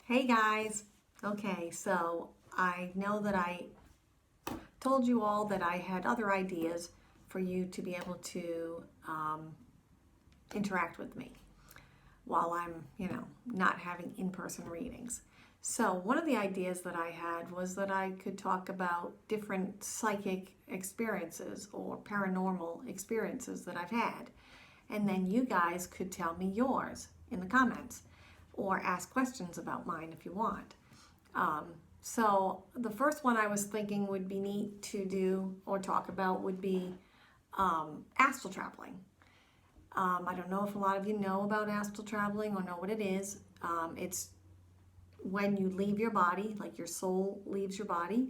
Hey guys. Okay, so I know that I told you all that I had other ideas for you to be able to interact with me while I'm, not having in-person readings. So one of the ideas that I had was that I could talk about different psychic experiences or paranormal experiences that I've had. And then you guys could tell me yours in the comments or ask questions about mine if you want. So the first one I was thinking would be neat to do or talk about would be astral traveling. I don't know if a lot of you know about astral traveling or know what it is. It's when you leave your body, like your soul leaves your body.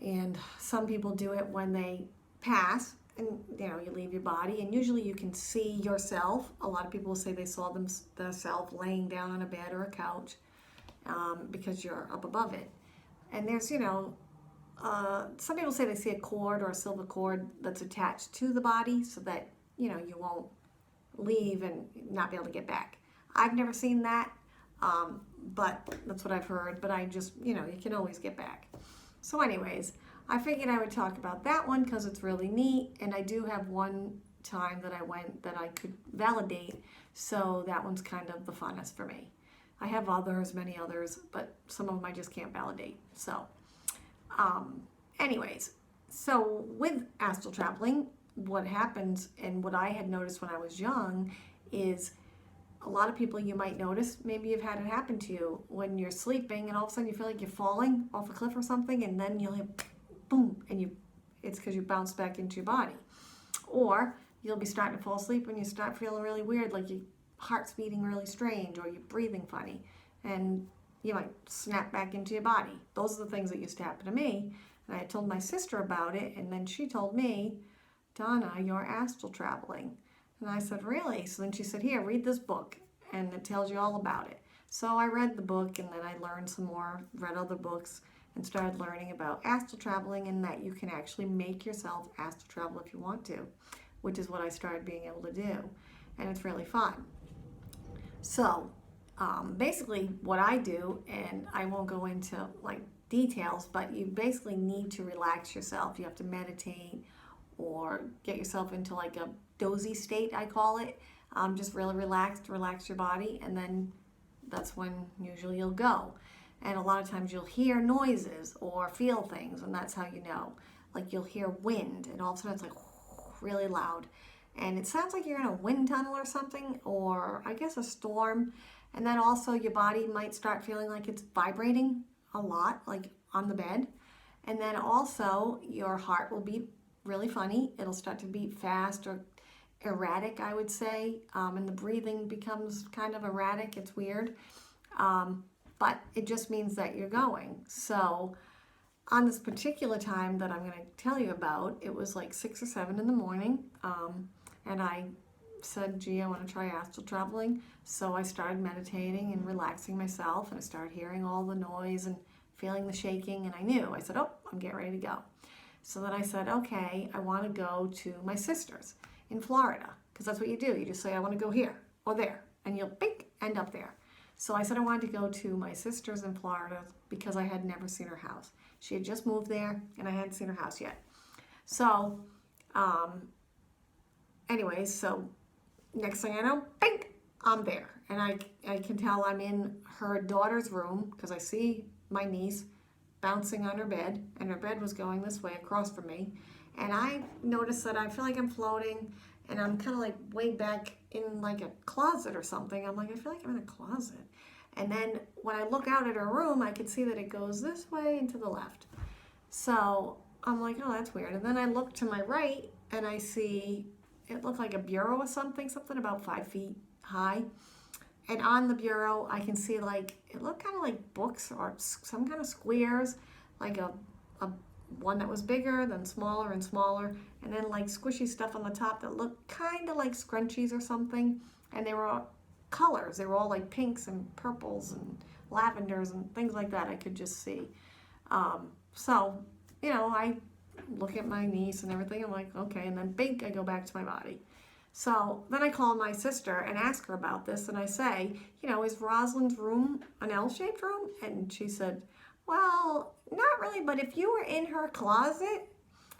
And some people do it when they pass, and you leave your body, and usually you can see yourself. A lot of people will say they saw themselves laying down on a bed or a couch because you're up above it. And there's, some people say they see a cord or a silver cord that's attached to the body so that, you won't leave and not be able to get back. I've never seen that, but that's what I've heard. But I just, you can always get back. So anyways, I figured I would talk about that one because it's really neat. And I do have one time that I went that I could validate. So that one's kind of the funnest for me. I have others, many others, but some of them I just can't validate. So anyways, so with astral traveling, what happens and what I had noticed when I was young is a lot of people you might notice, maybe you've had it happen to you when you're sleeping and all of a sudden you feel like you're falling off a cliff or something, and then you'll hear boom, and it's because you bounce back into your body. Or you'll be starting to fall asleep and you start feeling really weird, like your heart's beating really strange or you're breathing funny, and you might snap back into your body. Those are the things that used to happen to me. And I told my sister about it, and then she told me, Donna, you're astral traveling. And I said, really? So then she said, here, read this book, and it tells you all about it. So I read the book, and then I learned some more, read other books, and started learning about astral traveling, and that you can actually make yourself astral travel if you want to, which is what I started being able to do. And it's really fun. So basically what I do, and I won't go into like details, but you basically need to relax yourself. You have to meditate or get yourself into like a dozy state, I call it. Just really relax your body, and then that's when usually you'll go. And a lot of times you'll hear noises or feel things, and that's how you know. Like you'll hear wind, and all of a sudden it's like really loud. And it sounds like you're in a wind tunnel or something, or I guess a storm. And then also your body might start feeling like it's vibrating a lot, like on the bed. And then also your heart will beat really funny. It'll start to beat fast or erratic, I would say. And the breathing becomes kind of erratic. It's weird. But it just means that you're going. So on this particular time that I'm going to tell you about, it was like 6 or 7 in the morning. And I said, gee, I want to try astral traveling. So I started meditating and relaxing myself, and I started hearing all the noise and feeling the shaking, and I knew. I said, oh, I'm getting ready to go. So then I said, okay, I want to go to my sister's in Florida, because that's what you do. You just say, I want to go here or there, and you'll end up there. So I said I wanted to go to my sister's in Florida because I had never seen her house. She had just moved there, and I hadn't seen her house yet. So anyways, so next thing I know, bing, I'm there. And I can tell I'm in her daughter's room because I see my niece bouncing on her bed, and her bed was going this way across from me. And I noticed that I feel like I'm floating, and I'm kind of like way back in like a closet or something. I'm like, I feel like I'm in a closet. And then when I look out at her room, I can see that it goes this way and to the left. So I'm like, oh, that's weird. And then I look to my right, and I see it looked like a bureau or something about 5 feet high. And on the bureau, I can see like, it looked kind of like books or some kind of squares, like a one that was bigger, then smaller and smaller, and then like squishy stuff on the top that looked kind of like scrunchies or something. And they were all colors. They were all like pinks and purples and lavenders and things like that I could just see. So, I look at my niece and everything. I'm like, okay, and then bink, I go back to my body. So then I call my sister and ask her about this, and I say, is Rosalind's room an L-shaped room? And she said, well, not really, but if you were in her closet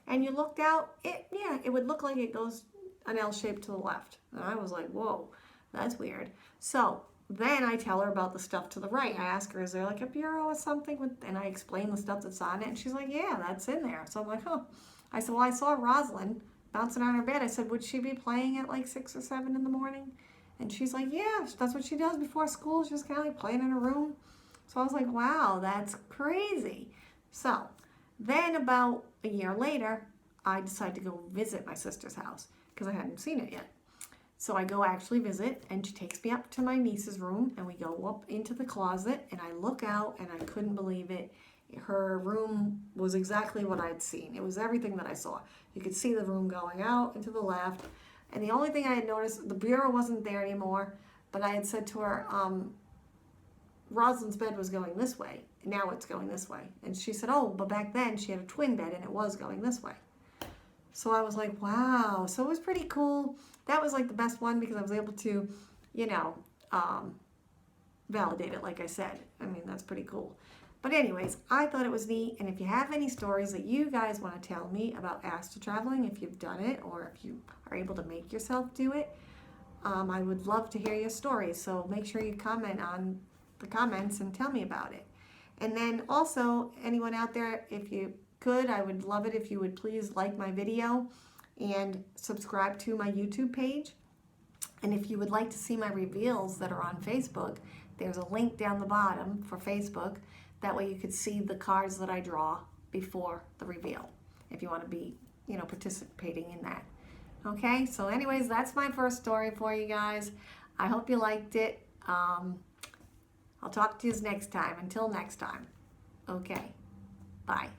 and you looked out, it would look like it goes an L shape to the left. And I was like, whoa, that's weird. So then I tell her about the stuff to the right. I ask her, is there like a bureau or something? And I explain the stuff that's on it. And she's like, yeah, that's in there. So I'm like, huh. I said, well, I saw Rosalind bouncing on her bed. I said, would she be playing at like 6 or 7 in the morning? And she's like, yeah, that's what she does before school. She's kind of like playing in her room. So I was like, wow, that's crazy. So then about a year later, I decided to go visit my sister's house because I hadn't seen it yet. So I go actually visit, and she takes me up to my niece's room, and we go up into the closet, and I look out, and I couldn't believe it. Her room was exactly what I'd seen. It was everything that I saw. You could see the room going out and to the left, and the only thing I had noticed, the bureau wasn't there anymore, but I had said to her, Rosalind's bed was going this way, and now it's going this way. And she said, oh, but back then she had a twin bed, and it was going this way. So I was like, wow. So it was pretty cool. That was like the best one because I was able to, validate it, like I said. I mean, that's pretty cool. But anyways, I thought it was neat. And if you have any stories that you guys want to tell me about astral traveling, if you've done it or if you are able to make yourself do it, I would love to hear your stories. So make sure you comment on the comments and tell me about it. And then also, anyone out there, if you could, I would love it if you would please like my video and subscribe to my YouTube page. And if you would like to see my reveals that are on Facebook, there's a link down the bottom for Facebook. That way you could see the cards that I draw before the reveal, if you want to be, participating in that. Okay, so anyways, that's my first story for you guys. I hope you liked it. I'll talk to you next time. Until next time. Okay, bye.